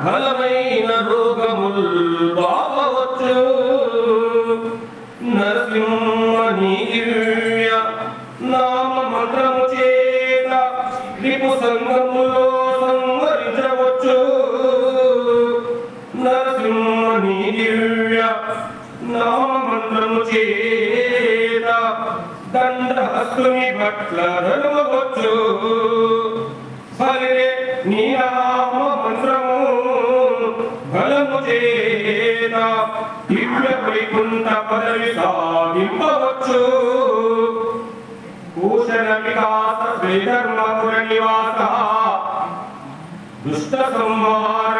బలమైన రోగముల్ బావవచ్చు నరసింహని దివ్య నామ మంత్రము చేత రిపు సంగములో సంహరించవచ్చు నరసింహని దివ్య నామ మంత్రము చేత దండహస్తుని పట్ల ధర్మవచ్చు బలిరే నీ నామ మంత్రము బలము చేత దివ్య వైకుంఠ పదవి సాధింపవచ్చు భూషణ వికాస శ్రీధర్మపుర నివాస దుష్ట సంహార